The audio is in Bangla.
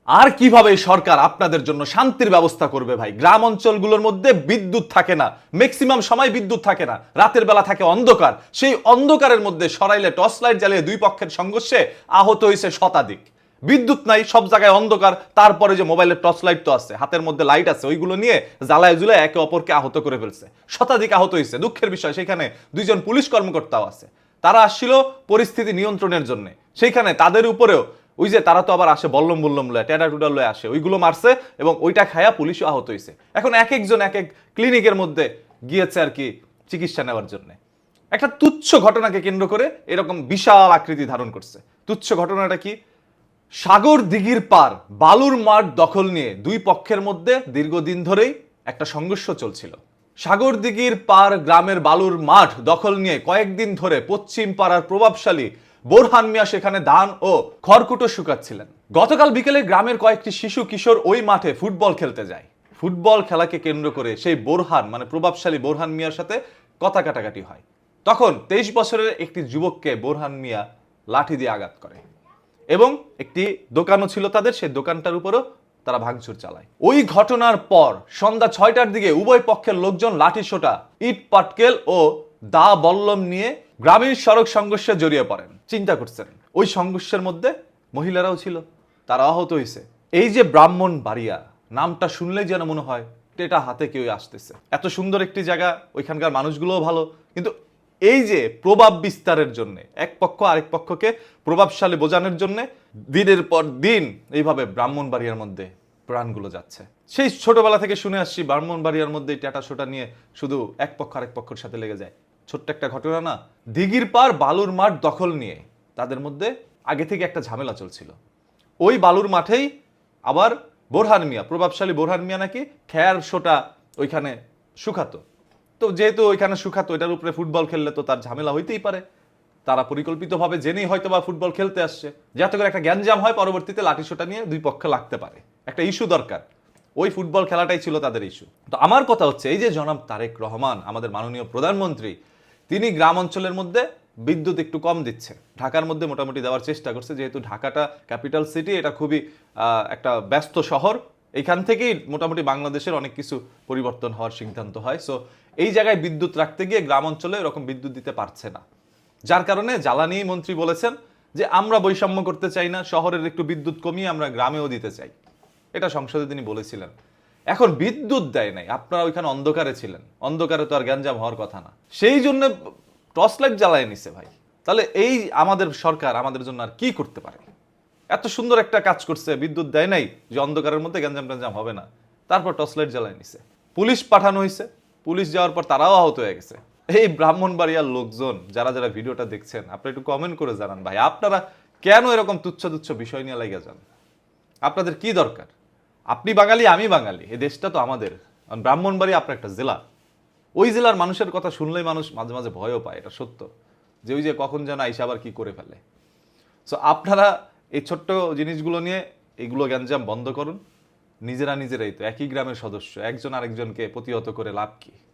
আর কিভাবে সরকার আপনাদের জন্য শান্তির ব্যবস্থা করবে ভাই? গ্রাম অঞ্চলগুলোর মধ্যে বিদ্যুৎ থাকে না, ম্যাক্সিমাম সময় বিদ্যুৎ থাকে না, রাতের বেলা থাকে অন্ধকার। সেই অন্ধকারের মধ্যে সরাইলে টর্চ লাইট জ্বালিয়ে দুই পক্ষের সংঘর্ষে আহত হয়েছে শতাধিক। বিদ্যুৎ নাই, সব জায়গায় অন্ধকার, তারপরে যে মোবাইলের টর্চ লাইট তো আছে, হাতের মধ্যে লাইট আছে, ওইগুলো নিয়ে জ্বালায় জুলায় একে অপরকে আহত করে ফেলছে। শতাধিক আহত হয়েছে। দুঃখের বিষয়, সেখানে দুইজন পুলিশ কর্মকর্তাও আছে। তারা আসছিল পরিস্থিতি নিয়ন্ত্রণের জন্য। সেইখানে তাদের উপরেও ওই যে তারা তো আবার আসে বল্লম বল্লম লয়, টেডা টুডা লয়ে আসে, ওইগুলো মারছে এবং ওইটা খায়া পুলিশও আহত হয়েছে। এখন এক একজন এক এক ক্লিনিকের মধ্যে গিয়েছে আর কি চিকিৎসা নেওয়ার জন্য। একটা তুচ্ছ ঘটনাকে কেন্দ্র করে এরকম বিশাল আকৃতি ধারণ করছে। তুচ্ছ ঘটনাটা কি? সাগর দিঘির পার বালুর মাঠ দখল নিয়ে দুই পক্ষের মধ্যে দীর্ঘদিন ধরেই একটা সংঘর্ষ চলছিল। সাগর দিঘির পার গ্রামের বালুর মাঠ দখল নিয়ে কয়েকদিন ধরে পশ্চিম পাড়ার প্রভাবশালী বোরহান মিয়া সেখানে ধান ও খড়কুটো শুকাচ্ছিলেন। গতকাল বিকেলে গ্রামের কয়েকটি শিশু কিশোর ওই মাঠে ফুটবল খেলতে যায়। ফুটবল খেলাকে কেন্দ্র করে সেই বোরহান মানে প্রভাবশালী বোরহান মিয়ার সাথে কথা কাটাকাটি হয়। তখন 23 বছরের একটি যুবককে বোরহান মিয়া লাঠি দিয়ে আঘাত করে এবং একটি দোকানও ছিল তাদের, সেই দোকানটার উপরও তারা ভাঙচুর চালায়। ওই ঘটনার পর সন্ধ্যা 6টার দিকে উভয় পক্ষের লোকজন লাঠিসোঁটা, ইট পাটকেল ও দা বল্লম নিয়ে গ্রামীণ সড়ক সংঘর্ষে জড়িয়ে পড়েন। চিন্তা করছেন, ওই সংঘর্ষের মধ্যে মহিলারাও ছিল, তারা আহত হয়েছে। এই যে ব্রাহ্মণবাড়িয়া নামটা শুনলেই যেন মনে হয় টেটা হাতে কেউ আসতেছে। এত সুন্দর একটি জায়গা, ওইখানকার মানুষগুলোও ভালো, কিন্তু এই যে প্রভাব বিস্তারের জন্য এক পক্ষ আরেক পক্ষকে প্রভাবশালী বোঝানোর জন্য দিনের পর দিন এইভাবে ব্রাহ্মণবাড়িয়ার মধ্যে প্রাণগুলো যাচ্ছে। সেই ছোটবেলা থেকে শুনে আসছি ব্রাহ্মণবাড়িয়ার মধ্যে টাটা সোটা নিয়ে শুধু এক পক্ষ আরেক পক্ষের সাথে লেগে যায়। ছোট্ট একটা ঘটনা না, দিঘির পার বালুর মাঠ দখল নিয়ে তাদের মধ্যে আগে থেকে একটা ঝামেলা চলছিল। ওই বালুর মাঠেই আবার বোরহান মিয়া, প্রভাবশালী বোরহান মিয়া নাকি খেয়ার সোটা ওইখানে শুকাতো। তো যেহেতু ওইখানে শুকাতো, এটার উপরে ফুটবল খেললে তো তার ঝামেলা হইতেই পারে। তারা পরিকল্পিতভাবে জেনেই হয়তো বা ফুটবল খেলতে আসছে, যাতে করে একটা গ্যাঞ্জাম হয়, পরবর্তীতে লাঠিসোঁটা নিয়ে দুই পক্ষে লাগতে পারে। একটা ইস্যু দরকার, ওই ফুটবল খেলাটাই ছিল তাদের ইস্যু। তো আমার কথা হচ্ছে, এই যে জনাব তারেক রহমান আমাদের মাননীয় প্রধানমন্ত্রী, তিনি গ্রাম অঞ্চলের মধ্যে বিদ্যুৎ একটু কম দিচ্ছে, ঢাকার মধ্যে মোটামুটি দেওয়ার চেষ্টা করছে। যেহেতু ঢাকাটা ক্যাপিটাল সিটি, এটা খুবই একটা ব্যস্ত শহর, এখান থেকেই মোটামুটি বাংলাদেশের অনেক কিছু পরিবর্তন হওয়ার সিদ্ধান্ত হয়। সো এই জায়গায় বিদ্যুৎ রাখতে গিয়ে গ্রাম অঞ্চলে এরকম বিদ্যুৎ দিতে পারছে না, যার কারণে জ্বালানি মন্ত্রী বলেছেন যে আমরা বৈষম্য করতে চাই না, শহরের একটু বিদ্যুৎ কমিয়ে আমরা গ্রামেও দিতে চাই। এটা সংসদে তিনি বলেছিলেন। এখন বিদ্যুৎ দেয় নাই, আপনারা ওইখানে অন্ধকারে ছিলেন, অন্ধকারে তো আর গ্যাঞ্জাম হওয়ার কথা না, সেই জন্য টর্চ লাইট জ্বালায় নিছে ভাই। তাহলে এই আমাদের সরকার আমাদের জন্য আর কি করতে পারে? এত সুন্দর একটা কাজ করছে, বিদ্যুৎ দেয় নাই যে অন্ধকারের মধ্যে গ্যাঞ্জাম ট্যাঞ্জাম হবে না, তারপর টর্চ লাইট জ্বালায় নিছে। পুলিশ পাঠানো হয়েছে, পুলিশ যাওয়ার পর তারাও আহত হয়ে গেছে। এই ব্রাহ্মণবাড়িয়ার লোকজন যারা যারা ভিডিওটা দেখছেন, আপনারা একটু কমেন্ট করে জানান ভাই, আপনারা কেন এরকম তুচ্ছ তুচ্ছ বিষয় নিয়ে লেগে যান? আপনাদের কি দরকার? আপনি বাঙালি, আমি বাঙালি, এই দেশটা তো আমাদের। ব্রাহ্মণবাড়িয়া আপনার একটা জেলা, ওই জেলার মানুষের কথা শুনলেই মানুষ মাঝে মাঝে ভয়ও পায়, এটা সত্য, যে ওই যে কখন যেন আইসা আবার কি করে ফেলে। সো আপনারা এই ছোট্ট জিনিসগুলো নিয়ে এইগুলো গ্যাঞ্জাম বন্ধ করুন। নিজেরাই তো একই গ্রামের সদস্য, একজন আরেকজনকে প্রতিহত করে লাভ কি?